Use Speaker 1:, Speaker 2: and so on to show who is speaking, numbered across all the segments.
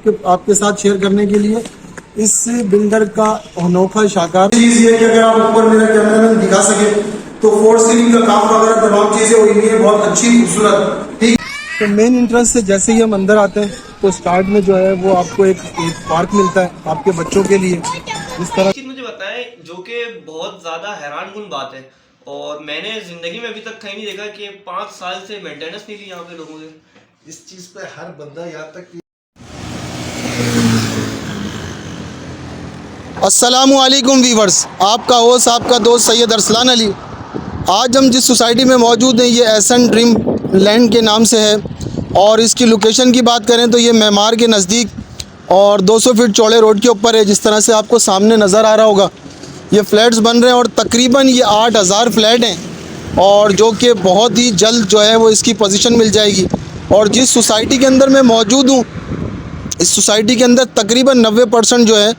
Speaker 1: आपके साथ शेयर करने के लिए इस बिल्डर का अनोखा शाकार चीज ये कि अगर आप ऊपर मेरा कैमरामैन दिखा सके तो फोर सीलिंग का काम वगैरह तमाम चीजें हुई हुई है, बहुत अच्छी खूबसूरत। ठीक, तो मेन एंट्रेंस से जैसे ही हम अंदर आते हैं तो स्टार्ट में जो है वो आपको एक पार्क मिलता है आपके बच्चों के लिए। इस तरह
Speaker 2: चीज मुझे बताएं जो कि बहुत ज्यादा हैरानकुन बात है और मैंने जिंदगी में अभी तक कहीं नहीं देखा कि 5 साल से मेंटेनेंस नहीं की यहाँ पे लोगों से।
Speaker 3: इस चीज पे हर बंदा यहाँ तक कि
Speaker 1: अस्सलामुअलैकुम वीवर्स, आपका होस्ट आपका दोस्त सैयद अरसलान अली। आज हम जिस सोसाइटी में मौजूद हैं ये एहसन ड्रीम लैंड के नाम से है और इसकी लोकेशन की बात करें तो ये मेमार के नज़दीक और 200 फीट चौड़े रोड के ऊपर है। जिस तरह से आपको सामने नज़र आ रहा होगा ये फ्लैट्स बन रहे हैं और तकरीबन ये 8000 फ्लैट हैं और जो कि बहुत ही जल्द जो है वो इसकी पोजीशन मिल जाएगी। और जिस सोसाइटी के अंदर मैं मौजूद हूँ इस सोसाइटी के अंदर तकरीबन 90% जो है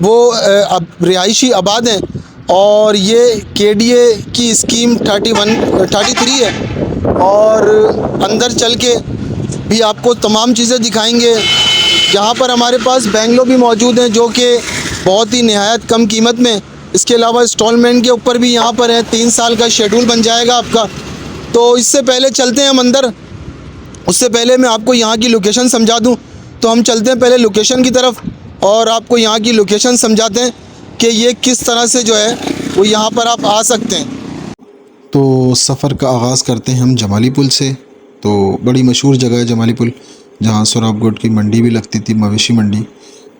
Speaker 1: वो अब रिहायशी आबाद हैं और ये KDA की स्कीम 33 है। और अंदर चल के भी आपको तमाम चीज़ें दिखाएंगे। यहाँ पर हमारे पास बेंगलो भी मौजूद हैं जो कि बहुत ही नहायत कम कीमत में, इसके अलावा इंस्टॉलमेंट के ऊपर भी यहाँ पर है। 3 साल का शेड्यूल बन जाएगा आपका। तो इससे पहले चलते हैं हम अंदर, उससे पहले मैं आपको यहाँ की लोकेशन समझा दूँ। तो हम चलते हैं पहले लोकेशन की तरफ और आपको यहाँ की लोकेशन समझाते हैं कि ये किस तरह से जो है वो यहाँ पर आप आ सकते हैं।
Speaker 4: तो सफ़र का आगाज़ करते हैं हम जमाली पुल से। तो बड़ी मशहूर जगह है जमाली पुल, जहाँ सोराबगोट की मंडी भी लगती थी, मवेशी मंडी।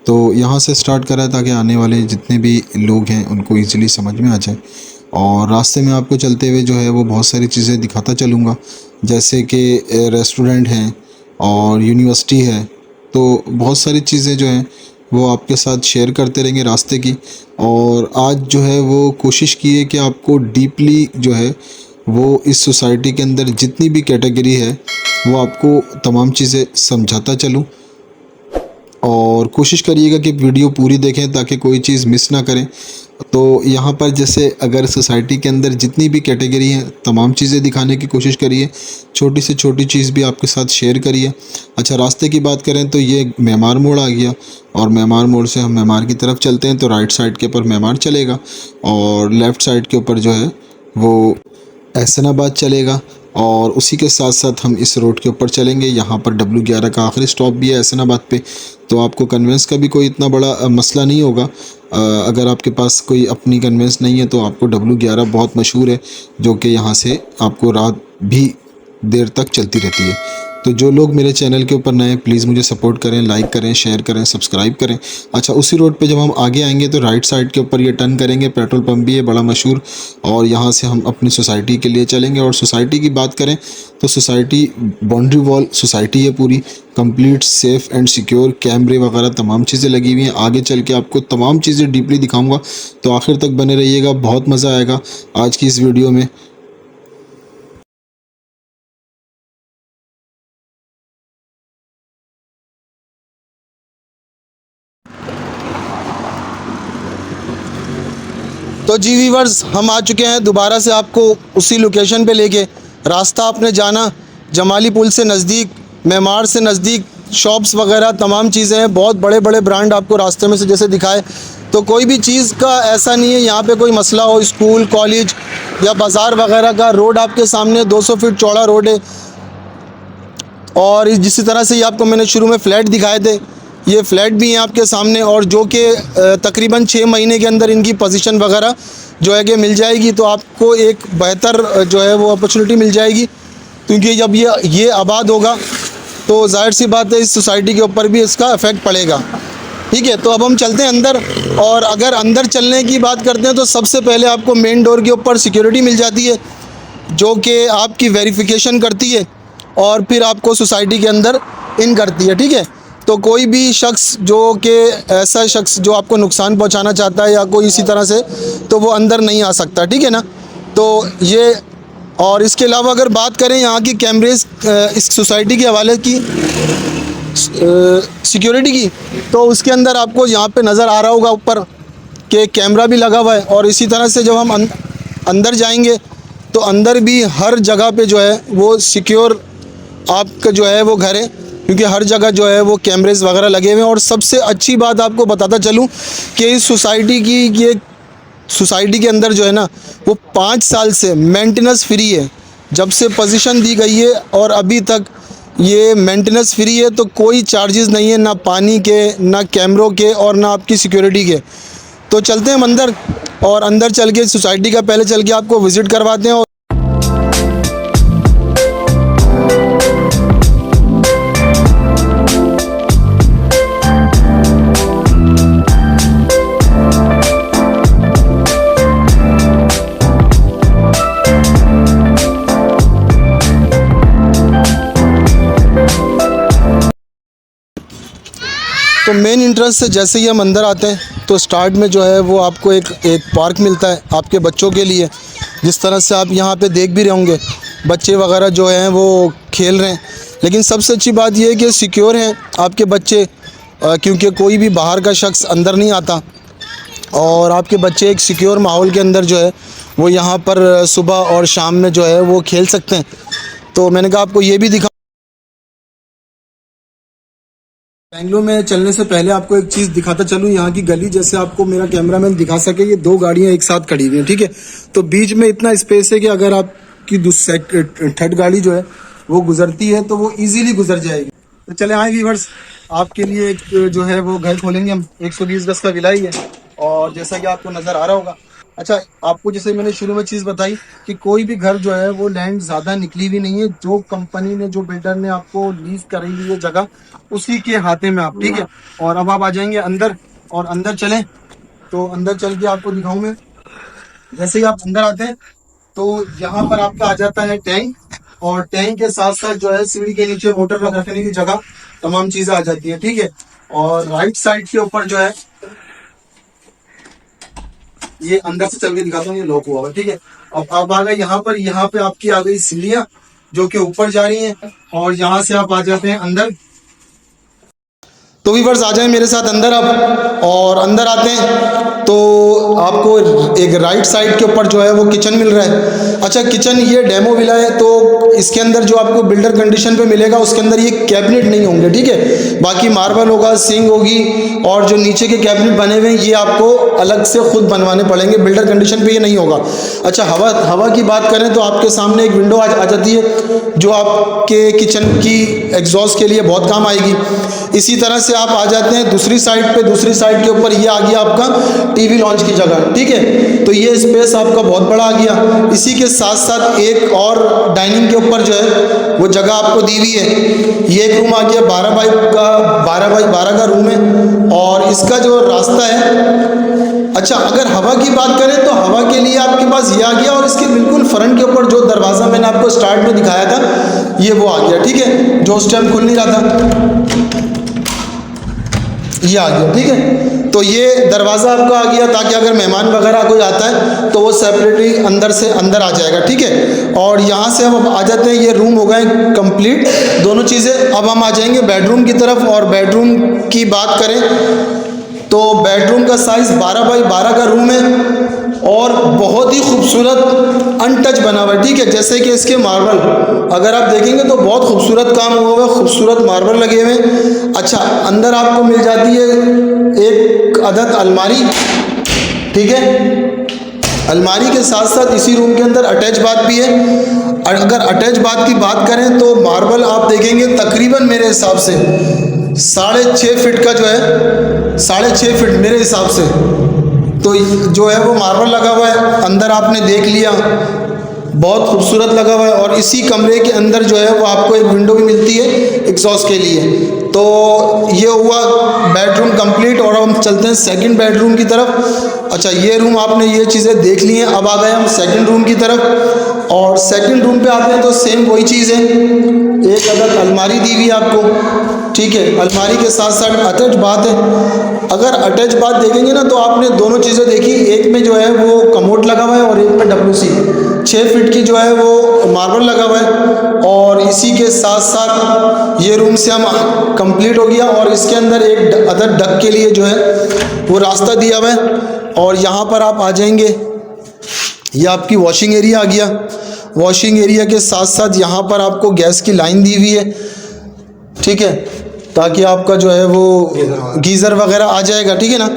Speaker 4: तो यहाँ से स्टार्ट करा ताकि आने वाले जितने भी लोग हैं उनको ईज़िली समझ में आ जाए। और रास्ते में आपको चलते हुए जो है वो बहुत सारी चीज़ें दिखाता चलूँगा, जैसे कि रेस्टोरेंट हैं और यूनिवर्सिटी है। तो बहुत सारी चीज़ें जो हैं वो आपके साथ शेयर करते रहेंगे रास्ते की। और आज जो है वो कोशिश की है कि आपको डीपली जो है वो इस सोसाइटी के अंदर जितनी भी कैटेगरी है वो आपको तमाम चीज़ें समझाता चलूँ। और कोशिश करिएगा कि वीडियो पूरी देखें ताकि कोई चीज़ मिस ना करें। तो यहाँ पर जैसे अगर सोसाइटी के अंदर जितनी भी कैटेगरी हैं तमाम चीज़ें दिखाने की कोशिश करिए, छोटी से छोटी चीज़ भी आपके साथ शेयर करिए। अच्छा, रास्ते की बात करें तो ये मेमार मोड़ आ गया और मेमार मोड़ से हम मेमार की तरफ चलते हैं तो राइट साइड के ऊपर मेमार चलेगा और लेफ़्ट साइड के ऊपर जो है वो एहसनाबाद चलेगा। और उसी के साथ साथ हम इस रोड के ऊपर चलेंगे। यहाँ पर W11 का आखिरी स्टॉप भी है एहसनाबाद पे, तो आपको कन्वेंस का भी कोई इतना बड़ा मसला नहीं होगा। अगर आपके पास कोई अपनी कन्वेंस नहीं है तो आपको W11 बहुत मशहूर है जो कि यहाँ से आपको रात भी देर तक चलती रहती है। तो जो लोग मेरे चैनल के ऊपर नए हैं प्लीज़ मुझे सपोर्ट करें, लाइक करें, शेयर करें, सब्सक्राइब करें। अच्छा, उसी रोड पे जब हम आगे आएंगे तो राइट साइड के ऊपर ये टर्न करेंगे, पेट्रोल पंप भी है बड़ा मशहूर, और यहाँ से हम अपनी सोसाइटी के लिए चलेंगे। और सोसाइटी की बात करें तो सोसाइटी बाउंड्री वॉल सोसाइटी है पूरी कंप्लीट, सेफ़ एंड सिक्योर, कैमरे वगैरह तमाम चीज़ें लगी हुई हैं। आगे चल के आपको तमाम चीज़ें डीपली दिखाऊँगा, तो आखिर तक बने रहिएगा, बहुत मज़ा आएगा आज की इस वीडियो में।
Speaker 1: तो जी वीवर्स, हम आ चुके हैं दोबारा से आपको उसी लोकेशन पे लेके। रास्ता आपने जाना जमाली पुल से नज़दीक, मेमार से नज़दीक, शॉप्स वगैरह तमाम चीज़ें हैं। बहुत बड़े बड़े ब्रांड आपको रास्ते में से जैसे दिखाए, तो कोई भी चीज़ का ऐसा नहीं है यहाँ पे कोई मसला हो। स्कूल, कॉलेज या बाज़ार वगैरह का रोड आपके सामने 200 फीट चौड़ा रोड है। और जिस तरह से ये आपको मैंने शुरू में फ़्लैट दिखाए थे, ये फ़्लैट भी हैं आपके सामने और जो कि तकरीबन 6 महीने के अंदर इनकी पोजीशन वगैरह जो है कि मिल जाएगी। तो आपको एक बेहतर जो है वो अपॉर्चुनिटी मिल जाएगी, क्योंकि जब ये आबाद होगा तो जाहिर सी बात है इस सोसाइटी के ऊपर भी इसका इफ़ेक्ट पड़ेगा। ठीक है, तो अब हम चलते हैं अंदर। और अगर अंदर चलने की बात करते हैं तो सबसे पहले आपको मेन डोर के ऊपर सिक्योरिटी मिल जाती है जो कि आपकी वेरिफिकेशन करती है और फिर आपको सोसाइटी के अंदर इन करती है। ठीक है, तो कोई भी शख्स जो कि ऐसा शख्स जो आपको नुकसान पहुंचाना चाहता है या कोई इसी तरह से, तो वो अंदर नहीं आ सकता। ठीक है ना, तो ये। और इसके अलावा अगर बात करें यहाँ की कैमरेज इस सोसाइटी के हवाले की सिक्योरिटी की, तो उसके अंदर आपको यहाँ पे नज़र आ रहा होगा ऊपर कि कैमरा भी लगा हुआ है। और इसी तरह से जब हम अंदर जाएंगे तो अंदर भी हर जगह पे जो है वो सिक्योर आपका जो है वो घर है, क्योंकि हर जगह जो है वो कैमरेज वगैरह लगे हुए हैं। और सबसे अच्छी बात आपको बताता चलूँ कि इस सोसाइटी के अंदर जो है ना वो 5 साल से मेंटेनेंस फ्री है। जब से पोजीशन दी गई है और अभी तक ये मेंटेनेंस फ्री है, तो कोई चार्जेस नहीं है, ना पानी के, ना कैमरों के और ना आपकी सिक्योरिटी के। तो चलते हैं हम अंदर, और अंदर चल के सोसाइटी का पहले चल के आपको विज़िट करवाते हैं। तो मेन इंट्रेंस से जैसे ही हम अंदर आते हैं तो स्टार्ट में जो है वो आपको एक पार्क मिलता है आपके बच्चों के लिए। जिस तरह से आप यहाँ पे देख भी रहे होंगे, बच्चे वगैरह जो हैं वो खेल रहे हैं। लेकिन सबसे अच्छी बात ये है कि सिक्योर हैं आपके बच्चे, क्योंकि कोई भी बाहर का शख्स अंदर नहीं आता, और आपके बच्चे एक सिक्योर माहौल के अंदर जो है वो यहाँ पर सुबह और शाम में जो है वो खेल सकते हैं। तो मैंने कहा आपको ये भी दिखा। बेंगलोर में चलने से पहले आपको एक चीज़ दिखाता चलूँ, यहाँ की गली जैसे आपको मेरा कैमरामैन दिखा सके। ये 2 गाड़ियाँ एक साथ खड़ी हुई हैं, ठीक है। तो बीच में इतना स्पेस है कि अगर आपकी थर्ड गाड़ी जो है वो गुजरती है तो वो इजीली गुजर जाएगी। तो चले आए व्यूअर्स, आपके लिए एक जो है वो घर खोलेंगे हम। 120 गज का विला ही है, और जैसा कि आपको नज़र आ रहा होगा। अच्छा, आपको जैसे मैंने शुरू में चीज़ बताई कि कोई भी घर जो है वो लैंड ज़्यादा निकली हुई नहीं है। जो कंपनी ने, जो बिल्डर ने आपको लीज करी हुई है जगह, उसी के हाथे में आप, ठीक है। और अब आप आ जाएंगे अंदर, और अंदर चलें तो अंदर चल के आपको दिखाऊं मैं। जैसे ही आप अंदर आते हैं तो यहाँ पर आपका आ जाता है टैंक, और टैंक के साथ साथ जो है सीढ़ी के नीचे मोटर रखने की जगह, तमाम चीज़ें आ जाती है, ठीक है। और राइट साइड के ऊपर जो है, ये अंदर से चल के दिखाता हूँ, ये लॉक हुआ है, ठीक है। अब आ गए यहाँ पे आपकी आ गई सीढ़ियाँ जो कि ऊपर जा रही हैं, और यहाँ से आप आ जाते हैं अंदर। तो व्यूअर्स आ जाएं मेरे साथ अंदर अब, और अंदर आते हैं तो आपको एक राइट साइड के ऊपर जो है वो किचन मिल रहा है। अच्छा, किचन ये डेमो विला है, तो इसके अंदर जो आपको बिल्डर कंडीशन पे मिलेगा उसके अंदर ये कैबिनेट नहीं होंगे, ठीक है। बाकी मार्बल होगा, सिंक होगी, और जो नीचे के कैबिनेट बने हुए हैं ये आपको अलग से खुद बनवाने पड़ेंगे, बिल्डर कंडीशन पे ये नहीं होगा। अच्छा, हवा की बात करें तो आपके सामने एक विंडो आ जाती है जो आपके किचन की एग्जॉस्ट के लिए बहुत काम आएगी। इसी तरह से आप आ जाते हैं दूसरी साइड पे, दूसरी साइड के ऊपर ये आ गया आपका टीवी लॉन्च की जगह, ठीक है। तो ये स्पेस आपका बहुत बड़ा आ गया। इसी के साथ साथ एक और डाइनिंग के ऊपर जो है वो जगह आपको दी हुई है। ये एक रूम आ गया, 12 बाई 12 का रूम है, और इसका जो रास्ता है। अच्छा, अगर हवा की बात करें तो हवा के लिए आपके पास ये आ गया, और इसके बिल्कुल फ्रंट के ऊपर जो दरवाज़ा मैंने आपको स्टार्ट में दिखाया था ये वो आ गया, ठीक है, जो उस टाइम खुल नहीं रहा था, ये आ गया, ठीक है। तो ये दरवाज़ा आपका आ गया ताकि अगर मेहमान वगैरह कोई आता है तो वो सेपरेटली अंदर से अंदर आ जाएगा, ठीक है। और यहाँ से हम आ जाते हैं, ये रूम हो गए कंप्लीट दोनों चीज़ें। अब हम आ जाएंगे बेडरूम की तरफ, और बेडरूम की बात करें तो बेडरूम का साइज़ 12 बाई 12 का रूम है, और बहुत ही खूबसूरत अनटच बना हुआ है, ठीक है। जैसे कि इसके मार्बल अगर आप देखेंगे तो बहुत खूबसूरत काम हुआ हुआ है, खूबसूरत मार्बल लगे हुए हैं। अच्छा, अंदर आपको मिल जाती है एक अदद अलमारी, ठीक है। अलमारी के साथ साथ इसी रूम के अंदर अटैच बाथ भी है। अगर अटैच बाथ की बात करें तो मार्बल आप देखेंगे तकरीबन मेरे हिसाब से 6.5 फीट का जो है, 6.5 फीट मेरे हिसाब से तो जो है वो मार्बल लगा हुआ है। अंदर आपने देख लिया, बहुत खूबसूरत लगा हुआ है। और इसी कमरे के अंदर जो है वो आपको एक विंडो भी मिलती है एग्जॉस्ट के लिए। तो ये हुआ बेडरूम कंप्लीट, और हम चलते हैं सेकंड बेडरूम की तरफ। अच्छा, ये रूम आपने ये चीज़ें देख ली हैं। अब आ गए हम सेकंड रूम की तरफ, और सेकंड रूम पे आते हैं तो सेम वही चीज़ है, एक अदद अलमारी दी हुई है आपको, ठीक है। अलमारी के साथ साथ अटैच बाथ है। अगर अटैच बाथ देखेंगे ना तो आपने दोनों चीज़ें देखी, एक में जो है वो कमोड लगा हुआ है और एक में WC 6 फीट की जो है वो मार्बल लगा हुआ है। और इसी के साथ साथ ये रूम से हम कंप्लीट हो गया, और इसके अंदर एक अदर डक के लिए जो है वो रास्ता दिया हुआ है। और यहाँ पर आप आ जाएंगे, ये आपकी वॉशिंग एरिया आ गया। वॉशिंग एरिया के साथ साथ यहाँ पर आपको गैस की लाइन दी हुई है। ठीक है, ताकि आपका जो है वो गीज़र वगैरह आ जाएगा, ठीक है ना।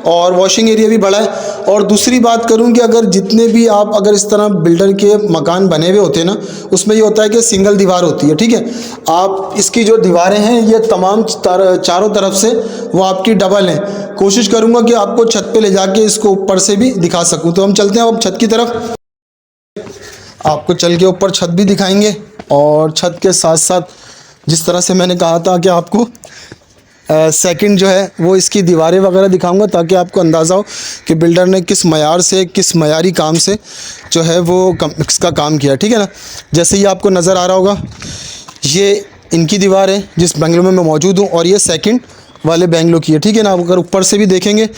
Speaker 1: और वॉशिंग एरिया भी बड़ा है। और दूसरी बात करूं कि अगर जितने भी आप अगर इस तरह बिल्डर के मकान बने हुए होते हैं ना, उसमें ये होता है कि सिंगल दीवार होती है, ठीक है। आप इसकी जो दीवारें हैं ये तमाम चारों तरफ से वो आपकी डबल हैं। कोशिश करूंगा कि आपको छत पे ले जाके इसको ऊपर से भी दिखा सकूं। तो हम चलते हैं अब छत की तरफ, आपको चल के ऊपर छत भी दिखाएंगे। और छत के साथ साथ जिस तरह से मैंने कहा था कि आपको सेकंड जो है वो इसकी दीवारें वगैरह दिखाऊंगा, ताकि आपको अंदाज़ा हो कि बिल्डर ने किस मयार से, किस मयारी काम से जो है वो इसका काम किया, ठीक है ना। जैसे ही आपको नज़र आ रहा होगा, ये इनकी दीवार है जिस बंगलों में मैं मौजूद हूँ, और ये सेकंड वाले बंगलों की है, ठीक है ना। अगर ऊपर से भी देखेंगे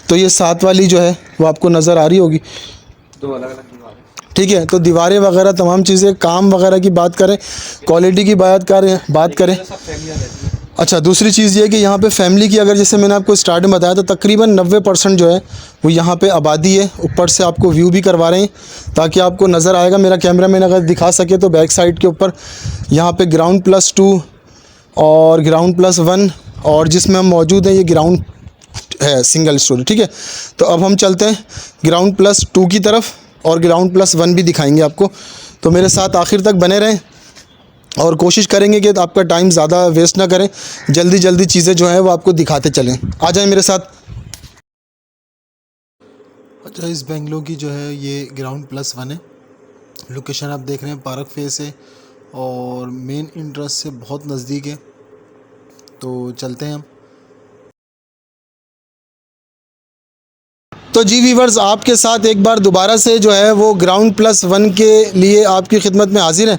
Speaker 1: तो ये साथ वाली जो है वो आपको नज़र आ रही होगी,
Speaker 2: दो अलग अलग दीवारें,
Speaker 1: ठीक है। तो दीवारें वगैरह तमाम चीज़ें, काम वगैरह की बात करें, क्वालिटी की बात करें। अच्छा, दूसरी चीज़ ये है कि यहाँ पे फैमिली की, अगर जैसे मैंने आपको स्टार्ट में बताया, तो तकरीबन 90% जो है वो यहाँ पे आबादी है। ऊपर से आपको व्यू भी करवा रहे हैं ताकि आपको नज़र आएगा। मेरा कैमरामैन अगर दिखा सके तो बैक साइड के ऊपर यहाँ पे ग्राउंड +2 और ग्राउंड +1, और जिसमें हम मौजूद हैं ये ग्राउंड है, सिंगल स्टोरी, ठीक है। तो अब हम चलते हैं ग्राउंड +2 की तरफ, और ग्राउंड +1 भी दिखाएंगे आपको। तो मेरे साथ आखिर तक बने रहें और कोशिश करेंगे कि आपका टाइम ज़्यादा वेस्ट ना करें, जल्दी जल्दी चीज़ें जो हैं वो आपको दिखाते चलें। आ जाएं मेरे साथ।
Speaker 4: अच्छा, इस बेंगलो की जो है ये ग्राउंड +1 है। लोकेशन आप देख रहे हैं पार्क फेस है और मेन इंट्रेंस से बहुत नज़दीक है। तो चलते हैं हम।
Speaker 1: तो जी व्यूअर्स, आपके साथ एक बार दोबारा से जो है वो ग्राउंड +1 के लिए आपकी खिदमत में हाजिर है।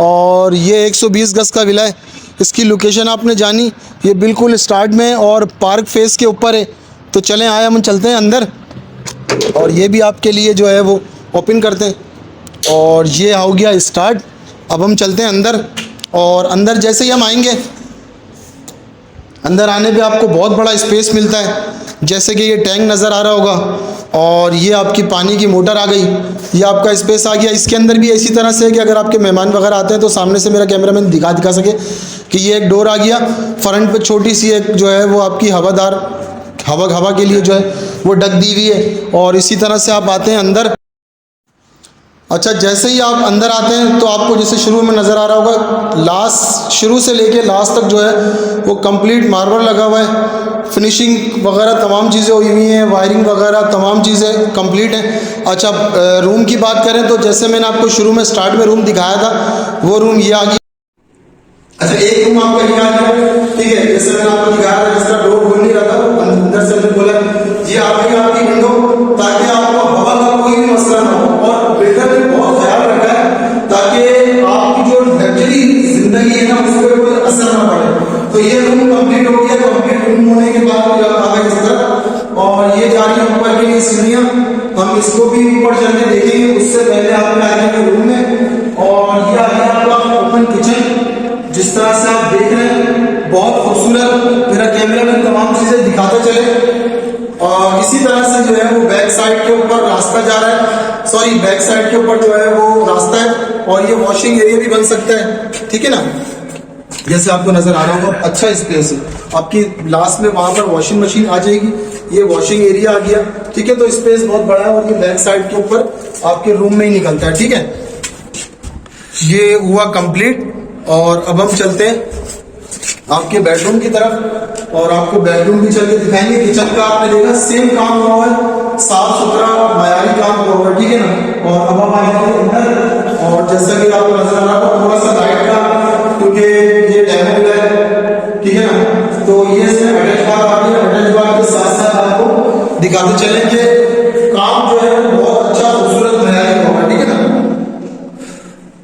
Speaker 1: और ये 120 गज़ का विला है। इसकी लोकेशन आपने जानी, ये बिल्कुल स्टार्ट में और पार्क फेस के ऊपर है। तो चलें, आए हम चलते हैं अंदर, और ये भी आपके लिए जो है वो ओपन करते हैं। और ये हो गया स्टार्ट। अब हम चलते हैं अंदर, और अंदर जैसे ही हम आएंगे, अंदर आने पे आपको बहुत बड़ा स्पेस मिलता है। जैसे कि ये टैंक नज़र आ रहा होगा, और ये आपकी पानी की मोटर आ गई, ये आपका स्पेस आ गया। इसके अंदर भी इसी तरह से है कि अगर आपके मेहमान वगैरह आते हैं तो सामने से मेरा कैमरामैन दिखा सके कि ये एक डोर आ गया। फ्रंट पे छोटी सी एक जो है वो आपकी हवा के लिए जो है वो डक दी हुई है। और इसी तरह से आप आते हैं अंदर। अच्छा, जैसे ही आप अंदर आते हैं तो आपको जैसे शुरू में नज़र आ रहा होगा, लास्ट शुरू से लेके लास्ट तक जो है वो कंप्लीट मार्बल लगा हुआ है। फिनिशिंग वगैरह तमाम चीज़ें हुई हुई हैं, वायरिंग वगैरह तमाम चीज़ें कंप्लीट हैं। अच्छा, रूम की बात करें तो जैसे मैंने आपको शुरू में स्टार्ट में रूम दिखाया था, वो रूम ये आ गया। अच्छा, एक रूम आपका ये आ गया, ठीक है। जैसे मैंने आपको दिखाया था, जिसका डोर खोल नहीं रहा था, अंदर से मैंने बोला ये आ गई आपकी विंडो, ताकि आपको हवा का कोई भी मसला ना हो। और बिल्डर ने बहुत ख्याल रखा है ताकि आपकी जो लग्जरी जिंदगी है ना, उस पर कोई असर ना पड़े। तो ये रूम कंप्लीट हो गया। कंप्लीट रूम होने के बाद आ गया इस तरह, और ये जा रही है ऊपर के लिए सीढ़ियाँ। हम इसको भी ऊपर चल के देखेंगे, उससे पहले आप आ जाएंगे रूम में। और ये आ गया आपका ओपन किचन, जिस तरह से आप देख रहे हैं, बहुत खूबसूरत। मेरा कैमरा में तमाम चीजें दिखाते चले। और इसी तरह से जो है वो बैक साइड के ऊपर रास्ता जा रहा है, सॉरी बैक साइड के ऊपर जो है वो रास्ता है। और ये वॉशिंग एरिया भी बन सकता है, ठीक है ना। जैसे आपको नजर आ रहा होगा, अच्छा स्पेस है आपकी। लास्ट में वहां पर वॉशिंग मशीन आ जाएगी, ये वॉशिंग एरिया आ गया, ठीक है। तो स्पेस बहुत बड़ा है, और ये बैक साइड के ऊपर आपके रूम में ही निकलता है, ठीक है। ये हुआ कंप्लीट। और अब हम चलते हैं आपके बेडरूम की तरफ, और आपको बेडरूम भी चल के दिखाएंगे। किचन का आपने देखा सेम काम हुआ है, साफ सुथरा मयारी काम हुआ है, ठीक है ना। और अब हम आएंगे अंदर, और जैसा कि आपको नजर आ रहा है थोड़ा सा लाइट का, क्योंकि ये डेमो है, ठीक है ना। तो ये अटैच बात आ गई। अटैच बात के साथ साथ आपको दिखाते चले कि काम जो है बहुत अच्छा खूबसूरत मयारी होगा, ठीक है ना।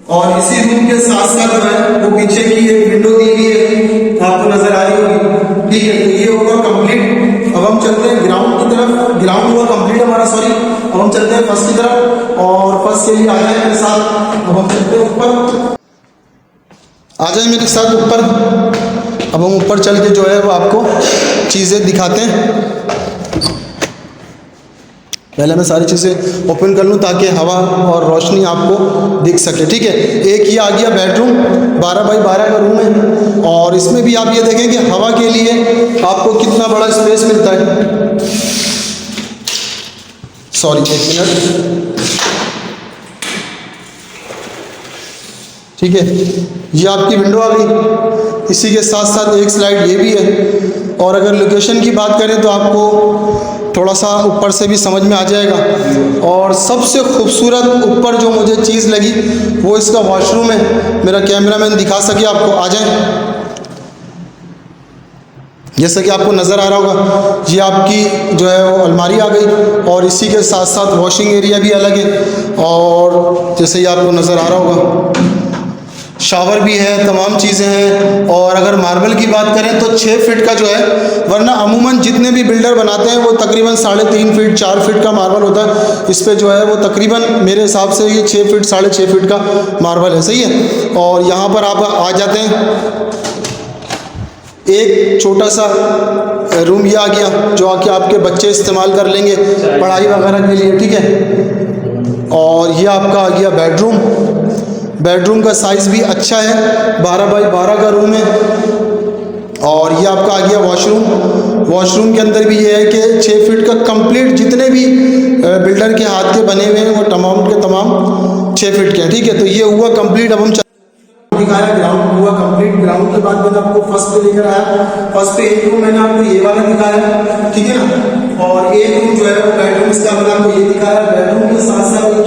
Speaker 1: और इसी रूम के साथ साथ जो है वो पीछे की एक विंडो दी हुई है, आपको नजर आ रही होगी, ठीक है। तो ये होगा कंप्लीट। अब हम चलते हैं ग्राउंड की तरफ। ग्राउंड हुआ कंप्लीट हमारा, सॉरी। अब हम चलते हैं फर्स्ट की तरफ, और फर्स्ट के लिए आ जाए मेरे साथ। अब हम चलते हैं ऊपर, आ जाए मेरे साथ ऊपर। अब हम ऊपर चल के जो है वो आपको चीज़ें दिखाते हैं। पहले मैं सारी चीज़ें ओपन कर लूँ ताकि हवा और रोशनी आपको दिख सके। ठीक है, एक ये आ गया बेडरूम, 12x12 का रूम है। और इसमें भी आप ये देखें कि हवा के लिए आपको कितना बड़ा स्पेस मिलता है। सॉरी, एक मिनट। ठीक है, ये आपकी विंडो आ गई। इसी के साथ साथ एक स्लाइड ये भी है। और अगर लोकेशन की बात करें तो आपको थोड़ा सा ऊपर से भी समझ में आ जाएगा। और सबसे खूबसूरत ऊपर जो मुझे चीज़ लगी वो इसका वॉशरूम है। मेरा कैमरामैन दिखा सके आपको, आ जाए। जैसा कि आपको नज़र आ रहा होगा, ये आपकी जो है वो अलमारी आ गई और इसी के साथ साथ वॉशिंग एरिया भी अलग है। और जैसे ही आपको नज़र आ रहा होगा, शावर भी है, तमाम चीज़ें हैं। और अगर मार्बल की बात करें तो 6 फीट का जो है, वरना अमूमन जितने भी बिल्डर बनाते हैं वो तकरीबन 3.5 फीट 4 फीट का मार्बल होता है। इस पे जो है वो तकरीबन मेरे हिसाब से ये 6 फीट 6.5 फीट का मार्बल है। सही है। और यहाँ पर आप आ जाते हैं, एक छोटा सा रूम ये आ गया जो आके आपके बच्चे इस्तेमाल कर लेंगे पढ़ाई वगैरह के लिए। ठीक है। और ये आपका आ गया बेडरूम। बेडरूम का साइज़ भी अच्छा है, 12x12 का रूम है। और ये आपका आ गया वॉशरूम। वॉशरूम के अंदर भी ये है कि 6 फीट का कंप्लीट, जितने भी बिल्डर के हाथ के बने हुए हैं वो तमाम के तमाम 6 फीट के हैं। ठीक है, तो ये हुआ कंप्लीट। अब हम दिखाया ग्राउंड हुआ कंप्लीट। ग्राउंड के बाद मैंने आपको फर्स्ट पे लेकर आया। फर्स्ट पे एक रूम मैंने आपको ये वाला दिखाया, ठीक है ना। और एक रूम जो है वो बेडरूम, इसका मैंने आपको ये दिखाया। बेडरूम के साथ साथ एक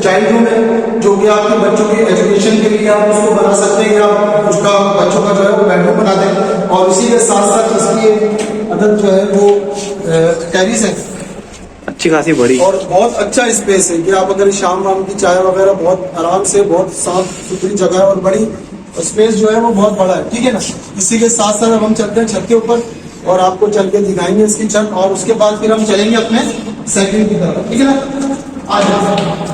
Speaker 1: चाइल्ड रूम है जो कि आपके बच्चों के एजुकेशन के लिए आप उसको बना सकते हैं, या उसका बच्चों का जो है वो बेडरूम बना दें। और इसी के साथ साथ इसकी अदर जो है वो टेरिस है,
Speaker 2: अच्छी खासी बड़ी,
Speaker 1: और बहुत अच्छा स्पेस है कि आप अगर शाम वाम की चाय वगैरह बहुत आराम से, बहुत साफ सुथरी जगह है और बड़ी स्पेस जो है वो बहुत बड़ा है। ठीक है ना। इसी के साथ साथ अब हम चलते हैं छत के ऊपर और आपको चल के दिखाएंगे इसकी छत, और उसके बाद फिर हम चलेंगे अपने सेकंड की तरफ। ठीक है ना, आ जाओ।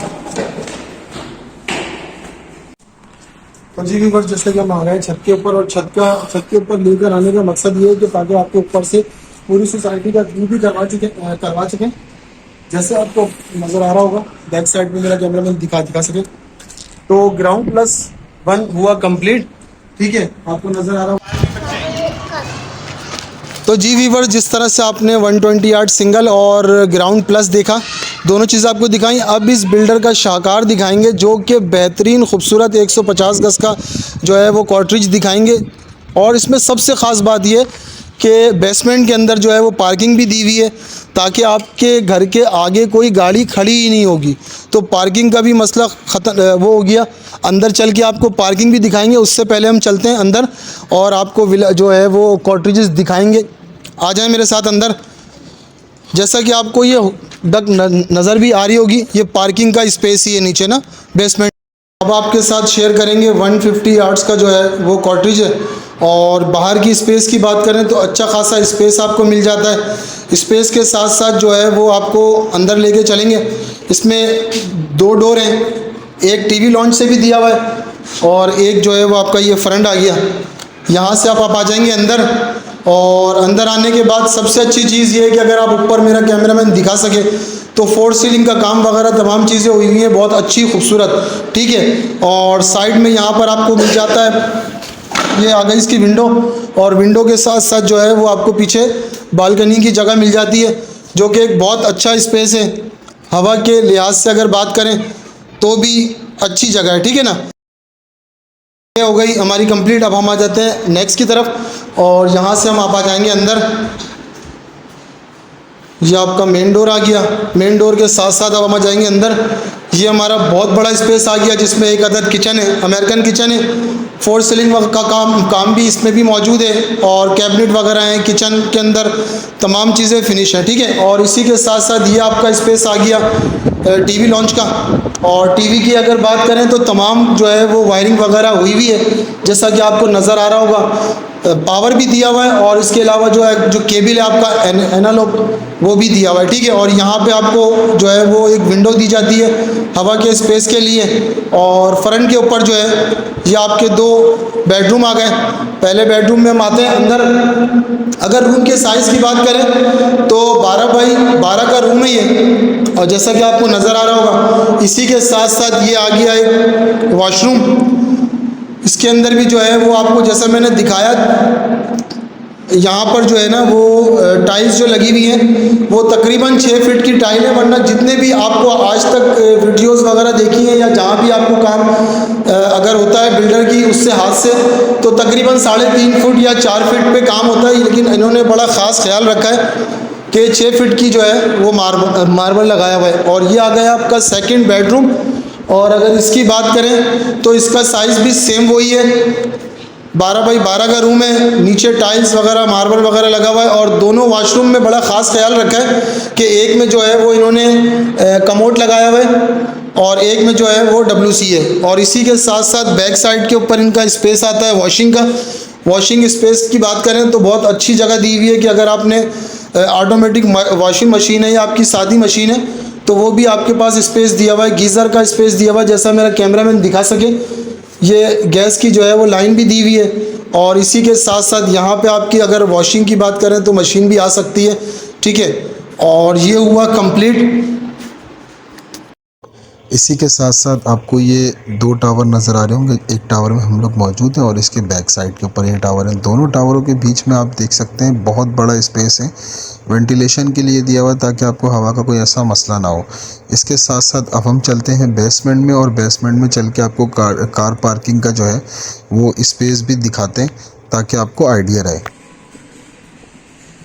Speaker 1: तो जी व्यूअर्स, जैसे कि हम आ गए छत के ऊपर, और छत के ऊपर लेकर आने का मकसद ये है कि ताकि आपके ऊपर से पूरी सोसाइटी का व्यू भी करवा चुके। जैसे आपको नजर आ रहा होगा, बैक साइड में मेरा कैमरामैन दिखा सके, तो ग्राउंड +1 हुआ कंप्लीट। ठीक है, आपको नजर आ रहा होगा। तो जी व्यूअर्स, जिस तरह से आपने 128 सिंगल और ग्राउंड प्लस देखा, दोनों चीज़ आपको दिखाई। अब इस बिल्डर का शाहकार दिखाएंगे जो कि बेहतरीन खूबसूरत 150 गज का जो है वो कॉटेज दिखाएंगे। और इसमें सबसे ख़ास बात ये कि बेसमेंट के अंदर जो है वो पार्किंग भी दी हुई है, ताकि आपके घर के आगे कोई गाड़ी खड़ी ही नहीं होगी। तो पार्किंग का भी मसला वो हो गया। अंदर चल के आपको पार्किंग भी दिखाएंगे। उससे पहले हम चलते हैं अंदर और आपको जो है वो कॉटेजेस दिखाएंगे। आ जाएं मेरे साथ अंदर। जैसा कि आपको ये डक नज़र भी आ रही होगी, ये पार्किंग का स्पेस ही है नीचे ना, बेसमेंट। अब आपके साथ शेयर करेंगे 150 यार्ड्स का जो है वो कॉटेज है। और बाहर की स्पेस की बात करें तो अच्छा खासा स्पेस आपको मिल जाता है। स्पेस के साथ साथ जो है वो आपको अंदर लेके चलेंगे। इसमें 2 डोर हैं, एक टीवी लॉन्च से भी दिया हुआ है और एक जो है वो आपका ये फ्रंट आ गया। यहाँ से आप आ जाएंगे अंदर। और अंदर आने के बाद सबसे अच्छी चीज़ ये है कि अगर आप ऊपर, मेरा कैमरामैन दिखा सके, तो 4 सीलिंग का काम वगैरह तमाम चीज़ें हुई हुई हैं, बहुत अच्छी खूबसूरत। ठीक है। और साइड में यहाँ पर आपको मिल जाता है, ये आ गई इसकी विंडो, और विंडो के साथ साथ जो है वो आपको पीछे बालकनी की जगह मिल जाती है, जो कि एक बहुत अच्छा स्पेस है। हवा के लिहाज से अगर बात करें तो भी अच्छी जगह है। ठीक है ना। ये हो गई हमारी कंप्लीट। अब हम आ जाते हैं नेक्स्ट की तरफ और यहाँ से हम आप आ जाएंगे अंदर। ये आपका मेन डोर आ गया। मेन डोर के साथ साथ अब हम आ जाएंगे अंदर। ये हमारा बहुत बड़ा स्पेस आ गया जिसमें एक अदद किचन है, अमेरिकन किचन है। 4 सीलिंग का काम भी इसमें भी मौजूद है और कैबिनेट वगैरह हैं किचन के अंदर, तमाम चीज़ें फिनिश हैं। ठीक है। और इसी के साथ साथ ये आपका स्पेस आ गया टीवी लॉन्च का। और टीवी की अगर बात करें तो तमाम जो है वो वायरिंग वगैरह हुई हुई है, जैसा कि आपको नज़र आ रहा होगा। पावर भी दिया हुआ है और इसके अलावा जो केबल है आपका एनालॉग वो भी दिया हुआ है। ठीक है। और यहाँ पे आपको जो है वो एक विंडो दी जाती है हवा के स्पेस के लिए। और फ्रंट के ऊपर जो है ये आपके 2 बेडरूम आ गए। पहले बेडरूम में हम आते हैं अंदर। अगर रूम के साइज़ की बात करें तो 12 बाई 12 का रूम है ये, और जैसा कि आपको नज़र आ रहा होगा इसी के साथ साथ ये आ गया एक वॉशरूम। इसके अंदर भी जो है वो आपको जैसा मैंने दिखाया, यहाँ पर जो है ना वो टाइल्स जो लगी हुई हैं वो तकरीबन 6 फीट की टाइल है, वरना जितने भी आपको आज तक वीडियोस वगैरह देखी हैं या जहाँ भी आपको काम अगर होता है बिल्डर की उससे हाथ से, तो तकरीबन 3.5 फुट या 4 फीट पे काम होता है, लेकिन इन्होंने बड़ा ख़ास ख्याल रखा है कि 6 फीट की जो है वो मार्बल लगाया हुआ है। और ये आ गया आपका सेकंड बेडरूम। और अगर इसकी बात करें तो इसका साइज़ भी सेम वही है, 12 बाई 12 का रूम है, नीचे टाइल्स वगैरह मार्बल वगैरह लगा हुआ है। और दोनों वॉशरूम में बड़ा ख़ास ख्याल रखा है कि एक में जो है वो इन्होंने कमोड लगाया हुआ है और एक में जो है वो WC है। और इसी के साथ साथ बैक साइड के ऊपर इनका स्पेस आता है वॉशिंग का। वॉशिंग स्पेस की बात करें तो बहुत अच्छी जगह दी हुई है कि अगर आपने ऑटोमेटिक वॉशिंग मशीन है या आपकी सादी मशीन है तो वो भी आपके पास स्पेस दिया हुआ है, गीज़र का स्पेस दिया हुआ है, जैसा मेरा कैमरामैन दिखा सके। ये गैस की जो है वो लाइन भी दी हुई है। और इसी के साथ साथ यहाँ पे आपकी अगर वॉशिंग की बात करें तो मशीन भी आ सकती है, ठीक है। और ये हुआ कंप्लीट।
Speaker 4: इसी के साथ साथ आपको ये 2 टावर नज़र आ रहे होंगे, एक टावर में हम लोग मौजूद हैं और इसके बैक साइड के ऊपर ये टावर है। दोनों टावरों के बीच में आप देख सकते हैं बहुत बड़ा स्पेस है, वेंटिलेशन के लिए दिया हुआ ताकि आपको हवा का कोई ऐसा मसला ना हो। इसके साथ साथ अब हम चलते हैं बेसमेंट में, और बेसमेंट में चल के आपको कार पार्किंग का जो है वो स्पेस भी दिखाते हैं ताकि आपको आइडिया रहे।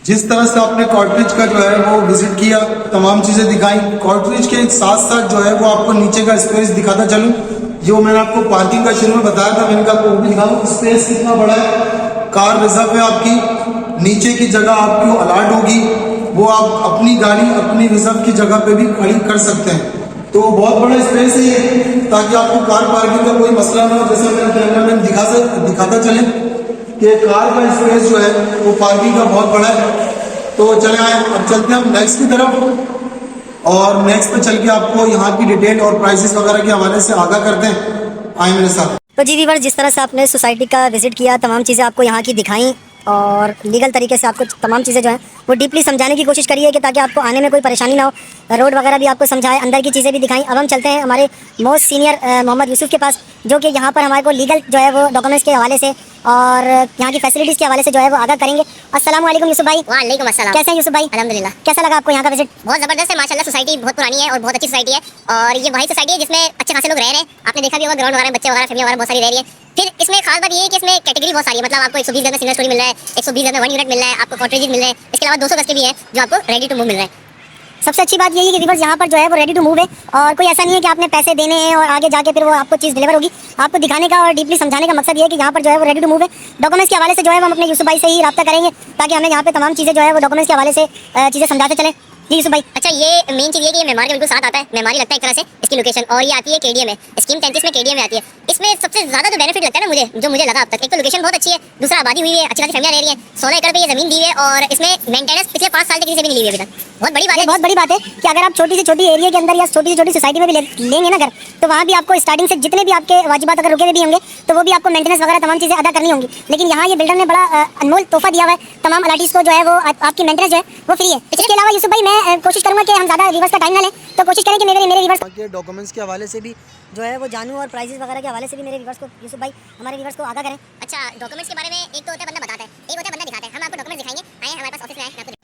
Speaker 1: जिस तरह से आपने कॉटरेज का जो है वो विजिट किया, तमाम चीज़ें दिखाई, कॉटरेज के साथ साथ जो है वो आपको नीचे का स्पेस दिखाता चलूँ। जो मैंने आपको पार्किंग का शुरू में बताया था, मैंने आपको वो भी दिखाऊँ। स्पेस कितना बड़ा है, कार रिजर्व है आपकी, नीचे की जगह आपको अलाट होगी, वो आप अपनी गाड़ी अपनी रिजर्व की जगह पे भी खड़ी कर सकते हैं। तो बहुत बड़ा स्पेस है ये, ताकि आपको कार पार्किंग का कोई मसला ना हो। जैसे मेरा कैमरामैन दिखाता चले कि कार का स्पेस जो है वो पार्किंग का बहुत बड़ा है। तो चले आए, अब चलते हैं हम नेक्स्ट की तरफ, और नेक्स्ट पे चल के आपको यहाँ की डिटेल और प्राइसेस वगैरह के हवाले से आगाह करते हैं। आए मेरे साथ।
Speaker 5: तो जी व्यूअर्स, जिस तरह से आपने सोसाइटी का विजिट किया, तमाम चीज़ें आपको यहाँ की दिखाई और लीगल तरीके से आपको तमाम चीज़ें जो हैं वो डीपली समझाने की कोशिश करी है कि ताकि आपको आने में कोई परेशानी ना हो। रोड वगैरह भी आपको समझाए, अंदर की चीज़ें भी दिखाई। अब हम चलते हैं हमारे मोस्ट सीनियर मोहम्मद यूसुफ के पास, जो कि यहाँ पर हमारे को लीगल जो है वो डॉक्यूमेंट्स के हवाले से और यहाँ की फैसिलिटीज़ के हवाले से जो है वो आगाह करेंगे। अस्सलाम वालेकुम यूसुफ भाई।
Speaker 6: वालेकुम अस्सलाम।
Speaker 5: कैसे हैं यूसुफ भाई?
Speaker 6: अल्हम्दुलिल्लाह।
Speaker 5: कैसा लगा आपको यहाँ का विजिट?
Speaker 6: बहुत ज़बरदस्त है माशाल्लाह। सोसाइटी बहुत पुरानी है और बहुत अच्छी सोसाइटी है, और ये वही सोसाइटी है जिसमें अच्छे खासे लोग रह रहे हैं। आपने देखा भी होगा ग्राउंड वगैरह, बच्चे वगैरह, फैमिली वगैरह बहुत सारी रह रही है। फिर इसमें खास बात ये है कि इसमें कैटेगरी बहुत सारी है। मतलब आपको 120 गज में सिंगल स्टोरी मिल रहा है, 120 गज में 1 यूनिट मिल रहा है, आपको कॉटेजेस मिल रहे हैं। इसके अलावा 200 गज के भी हैं जो आपको रेडी टू मूव मिल रहे हैं।
Speaker 5: सबसे अच्छी बात यही है कि व्यूअर्स यहाँ पर जो है वो रेडी टू मूव है, और कोई ऐसा नहीं है कि आपने पैसे देने हैं और आगे जाके फिर वो आपको चीज़ डिलीवर होगी। आपको दिखाने का और डीपली समझाने का मकसद ये है कि यहाँ पर जो है वो रेडी टू मूव है। डॉक्यूमेंट्स के हवाले से जो है हम अपने यूसुफ भाई से ही रब्ता करेंगे ताकि हमें यहाँ पे तमाम चीज़ें जो है वो डॉक्यूमेंट्स के हवाले से चीज़ें समझाते चले। जी यूसुफ भाई।
Speaker 6: अच्छा, ये मेन चीज़ ये कि ये मेमार के बिल्कुल साथ आता है, मेमारी लगता है एक तरह से इसकी लोकेशन, और ये आती है KDA में, स्कीम 33 में KDA में आती है। इसमें सबसे ज़्यादा जो बेनिफिट लगता है ना मुझे, जो मुझे लगा अब तक, एक तो लोकेशन बहुत अच्छी है, दूसरा आबादी हुई है, अच्छी खासी फैमिलियाँ रह रही हैं, 16 एकड़ पे ये ज़मीन दी है, और इसमें मेंटेनेंस पिछले 5 साल तक किसी से भी नहीं ली हुई अभी तक। बहुत बड़ी बात है।
Speaker 5: बहुत बड़ी बात है कि अगर आप छोटी से छोटी एरिया के अंदर या छोटी से छोटी सोसाइटी में भी लेंगे ना घर, तो वहाँ भी आपको स्टार्टिंग से जितने भी आपके वाजिबात अगर रुके हुए भी होंगे तो वो भी आपको मेंटेनेंस वगैरह तमाम चीज़ें अदा करनी होंगी। लेकिन यहाँ ये बिल्डर ने बड़ा अनमोल तोहफा दिया हुआ है, तमाम अलाटीज़ को जो है वो आपकी मेंटेनेंस जो है वो फ्री है। इसके अलावा यूसुफ भाई मैं कोशिश करूँगा कि हम ज़्यादा रिवर्स का टाइम ना लें, तो कोशिश करें कि मेरे रिवर्स
Speaker 1: के डॉक्यूमेंट्स के हवाले से भी
Speaker 5: जो है वो जानूँ और प्राइसेस वगैरह के हवाले से भी मेरे रिवर्स को यूसुफ भाई हमारे रिवर्स को आगाह करें।
Speaker 6: अच्छा, डॉक्यूमेंट्स के बारे में एक तो होता है बंदा बताता है, एक होता है बंदा दिखाता है। हम आपको डॉक्यूमेंट्स दिखाएंगे। आए हमारे पास ऑफिस में आए,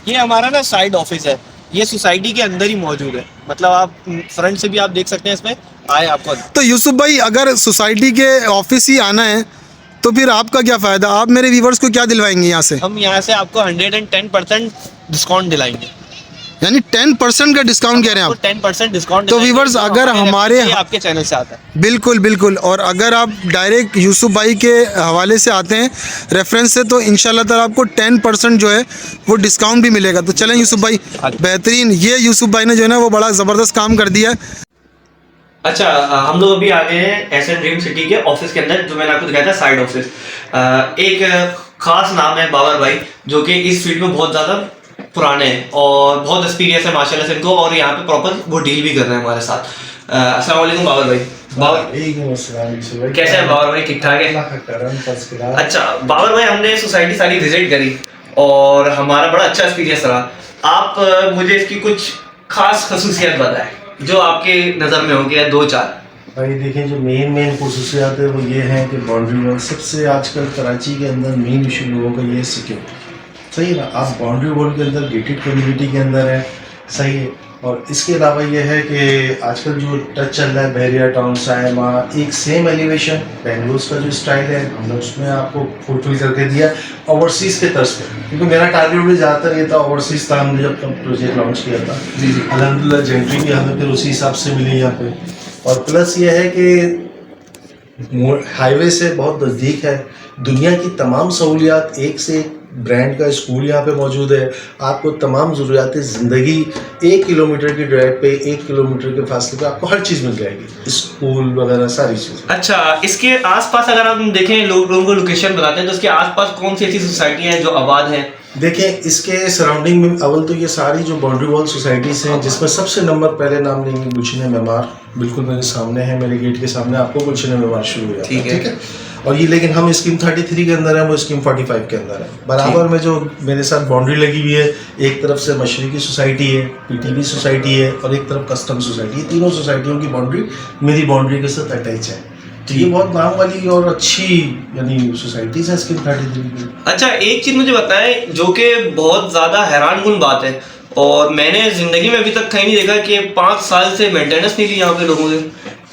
Speaker 2: ये हमारा ना साइड ऑफिस है, ये सोसाइटी के अंदर ही मौजूद है। मतलब आप फ्रंट से भी आप देख सकते हैं, इसमें आए आपको।
Speaker 1: तो यूसुफ भाई, अगर सोसाइटी के ऑफिस ही आना है तो फिर आपका क्या फ़ायदा? आप मेरे व्यूवर्स को क्या दिलवाएंगे यहाँ से?
Speaker 2: हम यहाँ से आपको 110% डिस्काउंट दिलाएंगे।
Speaker 1: यानी 10% का डिस्काउंट कह रहे हैं आप?
Speaker 2: 10% डिस्काउंट।
Speaker 1: तो व्यूवर्स, अगर हमारे
Speaker 2: आपके चैनल से आता है,
Speaker 1: बिल्कुल बिल्कुल, और अगर आप डायरेक्ट यूसुफ भाई के हवाले से आते हैं रेफरेंस से, तो इंशाल्लाह ताला आपको 10% जो है वो डिस्काउंट भी मिलेगा। तो चलें यूसुफ भाई, बेहतरीन। ये यूसुफ भाई ने जो है ना वो बड़ा ज़बरदस्त काम कर दिया है।
Speaker 2: अच्छा, हम लोग अभी आ गए हैं एसएन ड्रीम सिटी के ऑफिस के अंदर, जो मैंने आपको दिखाया था साइड ऑफिस। एक खास नाम है बाबर भाई, जो कि इस फील्ड में बहुत ज़्यादा पुराने हैं और बहुत एक्सपीरियंस है माशाल्लाह से इनको, और यहाँ पे प्रॉपर वो डील भी कर रहे हैं हमारे साथ। अस्सलाम वालेकुम बाबर भाई। बाबर कैसे है बाबर भाई? ठीक ठाक है?
Speaker 3: अल्लाह का करम, फर्स्ट क्लास।
Speaker 2: अच्छा बाबर भाई, हमने सोसाइटी सारी विजिट करी और हमारा बड़ा अच्छा एक्सपीरियंस रहा। आप मुझे इसकी कुछ खास खसूसियत बताएं जो आपके नज़र में होंगे, या 2-4।
Speaker 3: भाई देखिए, जो मेन खसूसियात है वो ये है कि बाउंड्री वॉल सबसे आजकल कराची के अंदर मेन इशू लोगों का ये है सिक्योरिटी। सही है ना, आप बाउंड्री वॉल के अंदर गेटेड कम्युनिटी के अंदर है, सही है। और इसके अलावा ये है कि आजकल जो टच चल रहा है बहरिया टाउन सायमा, एक सेम एलिवेशन बेंगलोर का जो स्टाइल है हमने उसमें आपको फुलफिल करके दिया ओवरसीज़ के तर्ज पे, क्योंकि मेरा टारगेट भी ज़्यादातर ये था ओवरसीज़ था। हमने जब प्रोजेक्ट लॉन्च किया था अल्हम्दुलिल्लाह जेंट्री भी हमें फिर उसी हिसाब से मिली यहाँ पे। और प्लस ये है कि हाईवे से बहुत नज़दीक है, दुनिया की तमाम सहूलियात, एक से एक ब्रांड का स्कूल यहाँ पे मौजूद है। आपको तमाम ज़रूरियात ज़िंदगी 1 किलोमीटर की ड्राइव पे, 1 किलोमीटर के फासले पे आपको हर चीज़ मिल जाएगी, स्कूल वगैरह सारी चीज़ें।
Speaker 2: अच्छा, इसके आसपास अगर हम देखें, लोगों को लोकेशन बताते हैं, तो इसके आसपास कौन सी ऐसी सोसाइटी हैं जो आबाद हैं?
Speaker 3: देखें, इसके सराउंडिंग में अव्वल तो ये सारी जो बाउंड्री वॉल सोसाइटीज़ हैं, जिसमें सबसे नंबर पहले नाम लेंगे गुलशन मेमार, बिल्कुल मेरे सामने है, मेरे गेट के सामने आपको गुलशन मेमार शुरू हुआ, ठीक है। और ये लेकिन हम स्कीम 33 के अंदर है, वो स्कीम 45 के अंदर है। बराबर में जो मेरे साथ बाउंड्री लगी हुई है, एक तरफ से मशरकी सोसाइटी है, पीटीवी सोसाइटी है, और एक तरफ कस्टम सोसाइटी है। तीनों सोसाइटियों की बाउंड्री मेरी बाउंड्री के साथ अटैच है। तो ये बहुत नाम वाली और अच्छी यानी सोसाइटीज़ है स्कीम 33 की।
Speaker 2: अच्छा, एक चीज़ मुझे बताएं जो कि बहुत ज़्यादा हैरानकुन बात है, और मैंने ज़िंदगी में अभी तक कहीं नहीं देखा कि 5 साल से मेंटेनेंस नहीं ली यहाँ पे लोगों ने।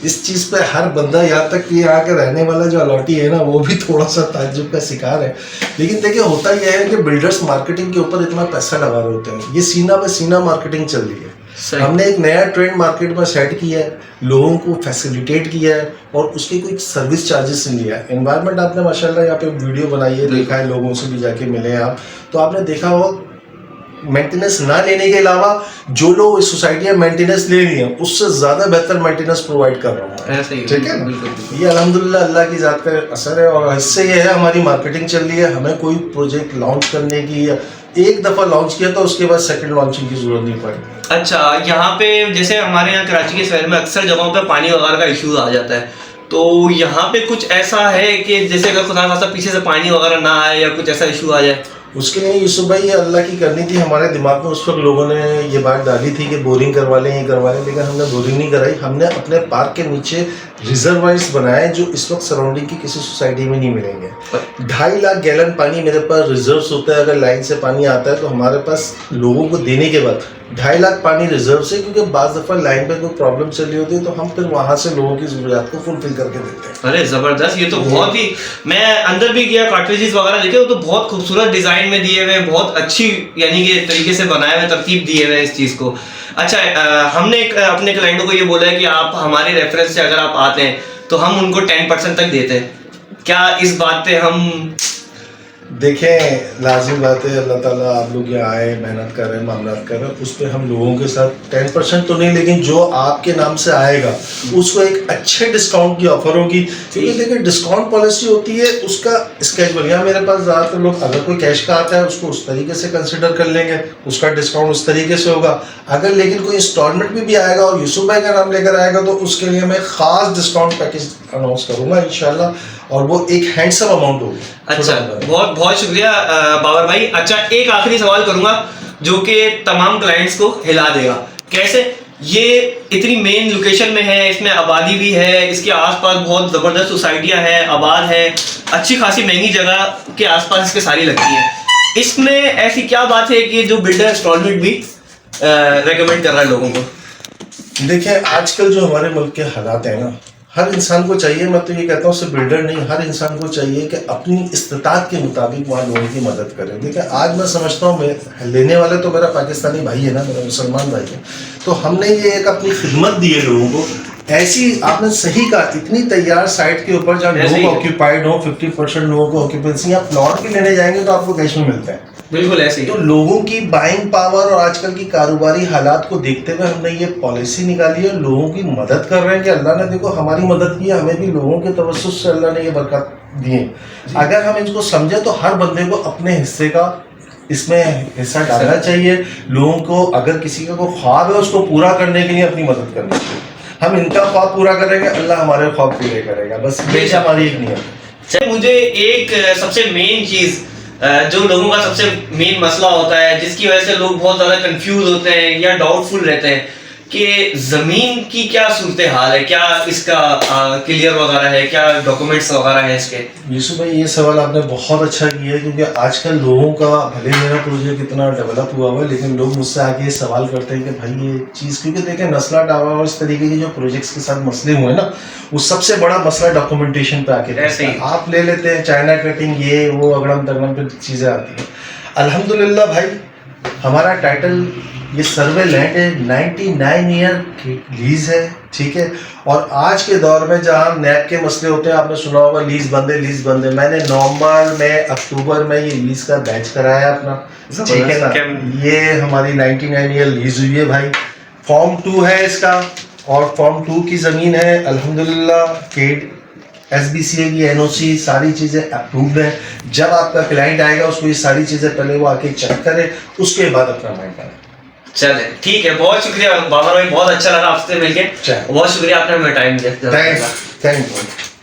Speaker 3: इस चीज़ पे हर बंदा, यहाँ तक कि यहाँ के रहने वाला जो अलॉटी है ना, वो भी थोड़ा सा ताज्जुब का शिकार है। लेकिन देखिए, होता यह है कि बिल्डर्स मार्केटिंग के ऊपर इतना पैसा लगा रहे होते हैं, ये सीना पे सीना मार्केटिंग चल रही है। हमने एक नया ट्रेंड मार्केट में सेट किया है, लोगों को फैसिलिटेट किया है, और उसकी कोई सर्विस चार्जेस नहीं लिया है। एनवायरनमेंट आपने माशाल्लाह यहाँ पे वीडियो बनाई है, देखा है, लोगों से भी जाके मिले हैं आप, तो आपने देखा हो मेंटेनेंस ना लेने के अलावा जो लोग इस सोसाइटियाँ मेंटेनेंस ले रही हैं उससे ज़्यादा बेहतर मेंटेनेंस प्रोवाइड कर रहा हूँ, ठीक है ना। ये अल्हम्दुलिल्लाह अल्लाह की ज़ात का असर है, और इससे ये है हमारी मार्केटिंग चल रही है। हमें कोई प्रोजेक्ट लॉन्च करने की, एक दफ़ा लॉन्च किया तो उसके बाद सेकंड लॉन्चिंग की ज़रूरत नहीं पड़ी।
Speaker 2: अच्छा, यहाँ पे जैसे हमारे यहाँ कराची के शहर में अक्सर जगहों पे पानी वगैरह का इशू आ जाता है, तो यहाँ पे कुछ ऐसा है कि जैसे अगर खुदा खासा पीछे से पानी वगैरह ना आए या कुछ ऐसा इशू आ जाए?
Speaker 3: उसके लिए यूसुफ भाई, ये अल्लाह की करनी थी। हमारे दिमाग में उस वक्त लोगों ने ये बात डाली थी कि बोरिंग करवा लें, ये करवा लें, लेकिन हमने बोरिंग नहीं कराई। हमने अपने पार्क के नीचे रिजर्वायर्स बनाए जो इस वक्त सराउंडिंग की किसी सोसाइटी में नहीं मिलेंगे। 2.5 लाख गैलन पानी मेरे पास रिजर्व्स होता है। अगर लाइन से पानी आता है तो हमारे पास लोगों को देने के बाद 2.5 लाख पानी रिजर्व से, क्योंकि बाज़ दफ़ा लाइन पे कोई प्रॉब्लम चली होती है तो हम फिर वहाँ से लोगों की ज़रूरियात को फुलफिल करके देते हैं।
Speaker 2: अरे ज़बरदस्त, ये तो बहुत ही, मैं अंदर भी गया, कार्ट्रिजेस वगैरह देखे, वो तो बहुत खूबसूरत डिज़ाइन में दिए हुए, बहुत अच्छी यानी कि तरीके से बनाए हुए, तरतीब दिए हुए इस चीज़ को। अच्छा, हमने अपने क्लाइंटों को ये बोला है कि आप हमारे रेफरेंस से अगर आप आते हैं तो हम उनको 10% तक देते हैं। क्या इस बात पे हम
Speaker 3: देखें, लाजिम बात है, अल्लाह ताला आप लोग यहाँ आए, मेहनत कर रहे हैं, मामलात कर रहे हैं, उस पर हम लोगों के साथ 10% तो नहीं, लेकिन जो आपके नाम से आएगा उसको एक अच्छे डिस्काउंट की ऑफर होगी। क्योंकि देखिए, डिस्काउंट पॉलिसी होती है उसका स्केजुअल। यहाँ मेरे पास ज़्यादातर लोग अगर कोई कैश का आता है उसको उस तरीके से कंसिडर कर लेंगे, उसका डिस्काउंट उस तरीके से होगा। अगर लेकिन कोई इंस्टॉलमेंट में भी आएगा और यूसुफ भाई का नाम लेकर आएगा तो उसके लिए मैं ख़ास डिस्काउंट पैकेज अनाउंस करूँगा इंशाल्लाह, और वो एक हैंडसम अमाउंट होगी।
Speaker 2: अच्छा, बहुत बहुत शुक्रिया बाबर भाई। अच्छा, एक आखिरी सवाल करूंगा जो कि तमाम क्लाइंट्स को हिला देगा। कैसे? ये इतनी मेन लोकेशन में है, इसमें आबादी भी है, इसके आसपास बहुत ज़बरदस्त सोसाइटियां हैं, आबाद है, अच्छी खासी महंगी जगह के आसपास इसके सारी लगती हैं। इसमें ऐसी क्या बात है कि जो बिल्डर इंस्टॉलमेंट भी रेकमेंड कर रहा है लोगों को?
Speaker 3: देखिए, आजकल जो हमारे मुल्क के हालात हैं ना, हर इंसान को चाहिए, मैं तो ये कहता हूँ सिर्फ बिल्डर नहीं, हर इंसान को चाहिए कि अपनी इस्तिताअत के मुताबिक वहाँ लोगों की मदद करें। देखिए, आज मैं समझता हूँ, मैं लेने वाला तो मेरा पाकिस्तानी भाई है ना, मेरा मुसलमान भाई है, तो हमने ये एक अपनी खिदमत दी है लोगों को। ऐसी आपने सही कहा, इतनी तैयार साइट के ऊपर जहाँ लोग ऑक्यूपाइड हो, 50% लोगों को ऑक्यूपेंसी, आप प्लॉट भी लेने जाएंगे तो आपको कैश में मिलता है।
Speaker 2: बिल्कुल ऐसे ही।
Speaker 3: तो लोगों की बाइंग पावर और आजकल की कारोबारी हालात को देखते हुए हमने ये पॉलिसी निकाली है, लोगों की मदद कर रहे हैं कि अल्लाह ने देखो हमारी मदद की है, हमें भी लोगों के तवस्सुस से अल्लाह ने ये बरकत दी है। अगर हम इसको समझे तो हर बंदे को अपने हिस्से का इसमें हिस्सा डालना चाहिए। लोगों को अगर किसी का कोई ख्वाब है उसको पूरा करने के लिए अपनी मदद करनी चाहिए। हम इनका ख्वाब पूरा करेंगे, अल्लाह हमारे ख्वाब पूरे करेगा, बस ये हमारी एक नियत है।
Speaker 2: सर मुझे एक सबसे मेन चीज जो लोगों का सबसे मेन मसला होता है, जिसकी वजह से लोग बहुत ज़्यादा कंफ्यूज होते हैं या डाउटफुल रहते हैं कि ज़मीन की क्या सूरत हाल है, क्या इसका क्लियर वगैरह है, क्या डॉक्यूमेंट्स वगैरह है इसके।
Speaker 3: यूसुफ भाई ये सवाल आपने बहुत अच्छा किया है, क्योंकि आजकल लोगों का, भले मेरा प्रोजेक्ट इतना डेवलप हुआ हुआ है, लेकिन लोग मुझसे आके ये सवाल करते हैं कि भाई ये चीज़, क्योंकि देखें नस्ला टावा और इस तरीके के जो प्रोजेक्ट्स के साथ मसले हुए ना, वो सबसे बड़ा मसला डॉक्यूमेंटेशन पे आके
Speaker 2: ऐसे ही।
Speaker 3: आप ले लेते हैं चाइना कटिंग, ये वो अगड़म तगड़म पे चीज़ें आती हैं। अल्हम्दुलिल्लाह भाई हमारा टाइटल ये सर्वे लैंड है, 99 ईयर की लीज है, ठीक है। और आज के दौर में जहाँ नैब के मसले होते हैं, आपने सुना होगा लीज बंद है, मैंने नवंबर में अक्टूबर में ये लीज का बैच कराया अपना, ठीक है ना। ये हमारी 99 ईयर लीज हुई है भाई। फॉर्म 2 है इसका, और फॉर्म 2 की ज़मीन है अल्हम्दुलिल्लाह केड SBCA की NOC सारी चीज़ें अप्रूव्ड है। जब आपका क्लाइंट आएगा उसको ये सारी चीज़ें पहले वो आके चेक करे, उसके बाद अपना माइंड बनाए।
Speaker 2: चले ठीक है, बहुत शुक्रिया बाबर भाई, बहुत अच्छा लगा आपसे मिलके, बहुत शुक्रिया आपने हमें टाइम दिया।
Speaker 3: Thank you.